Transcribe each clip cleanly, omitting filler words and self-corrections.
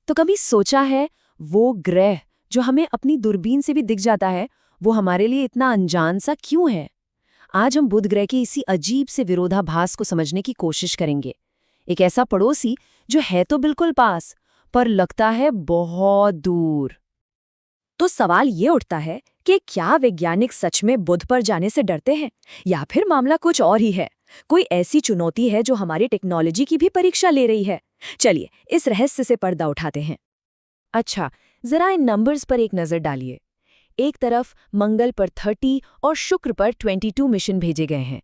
तो कभी सोचा है वो ग्रह जो हमें अपनी दूरबीन से भी दिख जाता है, वो हमारे लिए इतना अनजान सा क्यों है? आज हम बुध ग्रह के इसी अजीब से विरोधाभास को समझने की कोशिश करेंगे। एक ऐसा पड़ोसी जो है तो बिल्कुल पास, पर लगता है बहुत दूर। तो सवाल ये उठता है कि क्या वैज्ञानिक सच में बुध पर जाने से डरते हैं, या फिर मामला कुछ और ही है? कोई ऐसी चुनौती है जो हमारी टेक्नोलॉजी की भी परीक्षा ले रही है? चलिए इस रहस्य से पर्दा उठाते हैं। अच्छा, जरा इन नंबर्स पर एक नजर डालिए। एक तरफ मंगल पर 30 और शुक्र पर 22 मिशन भेजे गए हैं।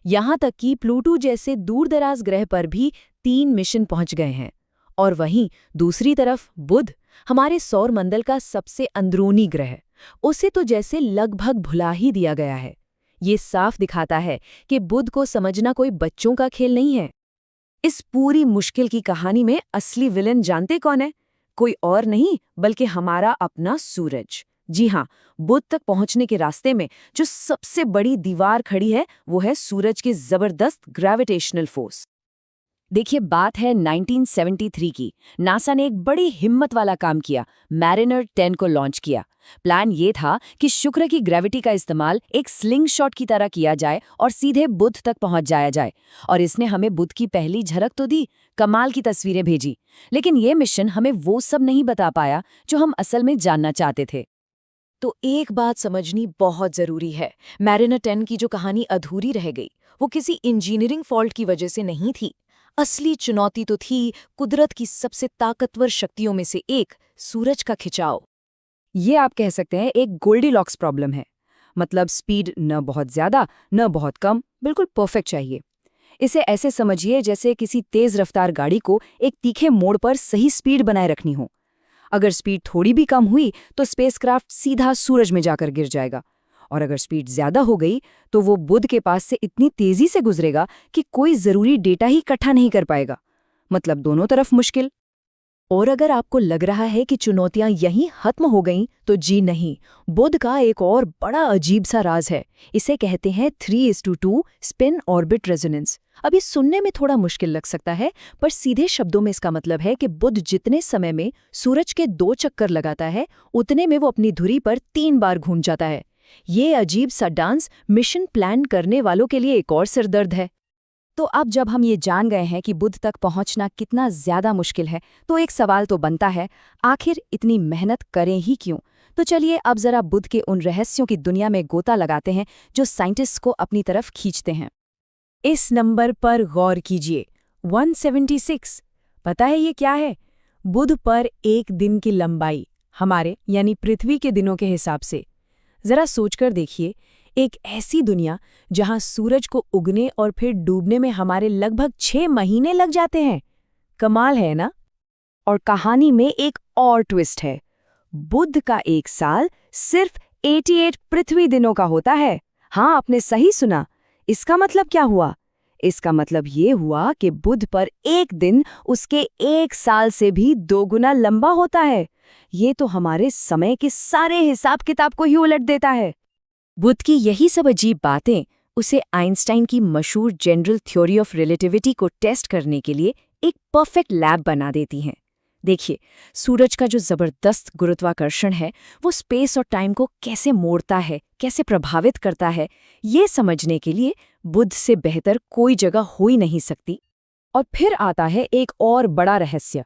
यहां तक कि प्लूटो जैसे दूरदराज ग्रह पर भी 3 मिशन पहुंच गए हैं। और वहीं दूसरी तरफ बुध, हमारे सौर मंडल का सबसे अंदरूनी ग्रह, उसे तो जैसे लगभग भुला ही दिया गया है। ये साफ दिखाता है कि बुध को समझना कोई बच्चों का खेल नहीं है। इस पूरी मुश्किल की कहानी में असली विलन जानते कौन है? कोई और नहीं बल्कि हमारा अपना सूरज। जी हाँ, बुध तक पहुंचने के रास्ते में जो सबसे बड़ी दीवार खड़ी है वो है सूरज की जबरदस्त ग्रेविटेशनल फोर्स। देखिए, बात है 1973 की। नासा ने एक बड़ी हिम्मत वाला काम किया, मैरिनर 10 को लॉन्च किया। प्लान ये था कि शुक्र की ग्रेविटी का इस्तेमाल एक स्लिंग शॉट की तरह किया जाए और सीधे बुध तक पहुंच जाया जाए। और इसने हमें बुध की पहली झलक तो दी, कमाल की तस्वीरें भेजी, लेकिन ये मिशन हमें वो सब नहीं बता पाया जो हम असल में जानना चाहते थे। तो एक बात समझनी बहुत जरूरी है, मैरिनर 10 की जो कहानी अधूरी रह गई वो किसी इंजीनियरिंग फॉल्ट की वजह से नहीं थी। असली चुनौती तो थी कुदरत की सबसे ताकतवर शक्तियों में से एक, सूरज का खिंचाव। ये आप कह सकते हैं एक गोल्डीलॉक्स प्रॉब्लम है। मतलब स्पीड न बहुत ज्यादा न बहुत कम, बिल्कुल परफेक्ट चाहिए। इसे ऐसे समझिए जैसे किसी तेज रफ्तार गाड़ी को एक तीखे मोड़ पर सही स्पीड बनाए रखनी हो। अगर स्पीड थोड़ी भी कम हुई तो स्पेसक्राफ्ट सीधा सूरज में जाकर गिर जाएगा, और अगर स्पीड ज्यादा हो गई तो वो बुध के पास से इतनी तेजी से गुजरेगा कि कोई जरूरी डेटा ही इकट्ठा नहीं कर पाएगा। मतलब दोनों तरफ मुश्किल। और अगर आपको लग रहा है कि चुनौतियां यहीं खत्म हो गईं, तो जी नहीं, बुध का एक और बड़ा अजीब सा राज है। इसे कहते हैं 3:2 स्पिन ऑर्बिट रेजोनेंस। अब ये सुनने में थोड़ा मुश्किल लग सकता है, पर सीधे शब्दों में इसका मतलब है कि बुध जितने समय में सूरज के 2 चक्कर लगाता है, उतने में वो अपनी धुरी पर 3 बार घूम जाता है। ये अजीब सा डांस मिशन प्लान करने वालों के लिए एक और सिरदर्द है। तो अब जब हम ये जान गए हैं कि बुध तक पहुंचना कितना ज्यादा मुश्किल है, तो एक सवाल तो बनता है, आखिर इतनी मेहनत करें ही क्यों? तो चलिए अब जरा बुध के उन रहस्यों की दुनिया में गोता लगाते हैं जो साइंटिस्ट को अपनी तरफ खींचते हैं। इस नंबर पर गौर कीजिए, 176। पता है ये क्या है? बुध पर एक दिन की लंबाई, हमारे यानी पृथ्वी के दिनों के हिसाब से। जरा सोचकर देखिए, एक ऐसी दुनिया जहां सूरज को उगने और फिर डूबने में हमारे लगभग 6 महीने लग जाते हैं। कमाल है ना? और कहानी में एक और ट्विस्ट है। बुध का एक साल सिर्फ 88 पृथ्वी दिनों का होता है। हाँ, आपने सही सुना। इसका मतलब क्या हुआ? इसका मतलब ये हुआ कि बुध पर एक दिन उसके एक साल से भी 2 गुना लंबा होता है। ये तो हमारे समय के सारे हिसाब किताब को ही उलट देता है। बुध की यही सब अजीब बातें उसे आइंस्टाइन की मशहूर जनरल थ्योरी ऑफ रिलेटिविटी को टेस्ट करने के लिए एक परफेक्ट लैब बना देती हैं। देखिए, सूरज का जो जबरदस्त गुरुत्वाकर्षण है वो स्पेस और टाइम को कैसे मोड़ता है, कैसे प्रभावित करता है, ये समझने के लिए बुध से बेहतर कोई जगह हो ही नहीं सकती। और फिर आता है एक और बड़ा रहस्य,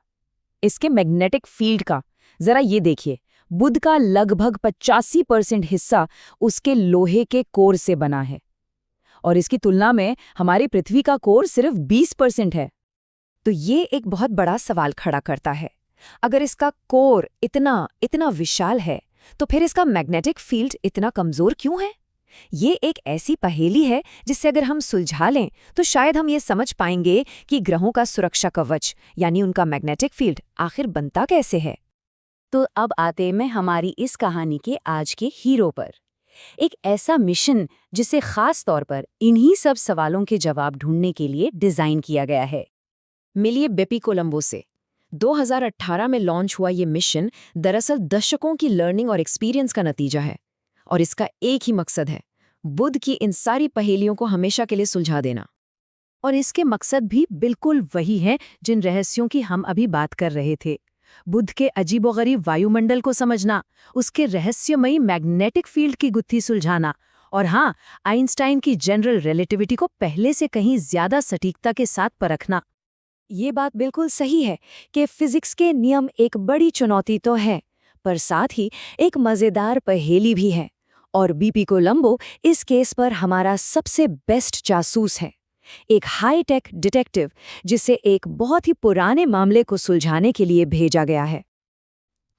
इसके मैग्नेटिक फील्ड का। जरा ये देखिए, बुध का लगभग 85% हिस्सा उसके लोहे के कोर से बना है, और इसकी तुलना में हमारी पृथ्वी का कोर सिर्फ 20% है। तो ये एक बहुत बड़ा सवाल खड़ा करता है। अगर इसका कोर इतना इतना विशाल है, तो फिर इसका मैग्नेटिक फील्ड इतना कमजोर क्यों है? ये एक ऐसी पहेली है जिससे अगर हम सुलझा लें तो शायद हम ये समझ पाएंगे कि ग्रहों का सुरक्षा कवच यानी उनका मैग्नेटिक फील्ड आखिर बनता कैसे है। तो अब आते हैं हमारी इस कहानी के आज के हीरो पर, एक ऐसा मिशन जिसे खास तौर पर इन्हीं सब सवालों के जवाब ढूंढने के लिए डिजाइन किया गया है। मिलिए बेपी कोलंबो से। 2018 में लॉन्च हुआ ये मिशन दरअसल दशकों की लर्निंग और एक्सपीरियंस का नतीजा है, और इसका एक ही मकसद है, बुध की इन सारी पहेलियों को हमेशा के लिए सुलझा देना। और इसके मकसद भी बिल्कुल वही हैं जिन रहस्यों की हम अभी बात कर रहे थे। बुध के अजीबोगरीब वायुमंडल को समझना, उसके रहस्यमयी मैग्नेटिक फील्ड की गुत्थी सुलझाना और हाँ, आइंस्टाइन की जनरल रिलेटिविटी को पहले से कहीं ज्यादा सटीकता के साथ परखना। ये बात बिल्कुल सही है कि फिजिक्स के नियम एक बड़ी चुनौती तो है, पर साथ ही एक मजेदार पहेली भी है। और बीपी कोलंबो इस केस पर हमारा सबसे बेस्ट जासूस है, एक हाई टेक डिटेक्टिव जिसे एक बहुत ही पुराने मामले को सुलझाने के लिए भेजा गया है।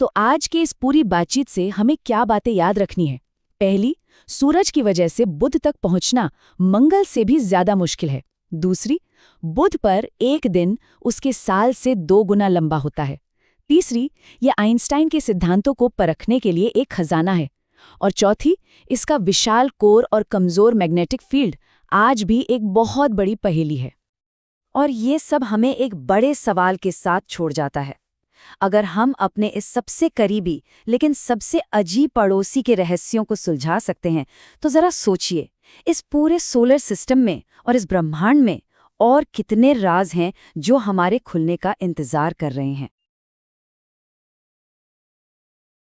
तो आज के इस पूरी बातचीत से हमें क्या बातें याद रखनी है? पहली, सूरज की वजह से बुध तक पहुंचना मंगल से भी ज्यादा मुश्किल है। दूसरी, बुध पर एक दिन उसके साल से 2 गुना लंबा होता है। तीसरी, यह आइंस्टाइन के सिद्धांतों को परखने के लिए एक खजाना है। और चौथी, इसका विशाल कोर और कमजोर मैग्नेटिक फील्ड आज भी एक बहुत बड़ी पहेली है। और ये सब हमें एक बड़े सवाल के साथ छोड़ जाता है। अगर हम अपने इस सबसे करीबी लेकिन सबसे अजीब पड़ोसी के रहस्यों को सुलझा सकते हैं, तो जरा सोचिए, इस पूरे सोलर सिस्टम में और इस ब्रह्मांड में और कितने राज हैं जो हमारे खुलने का इंतजार कर रहे हैं।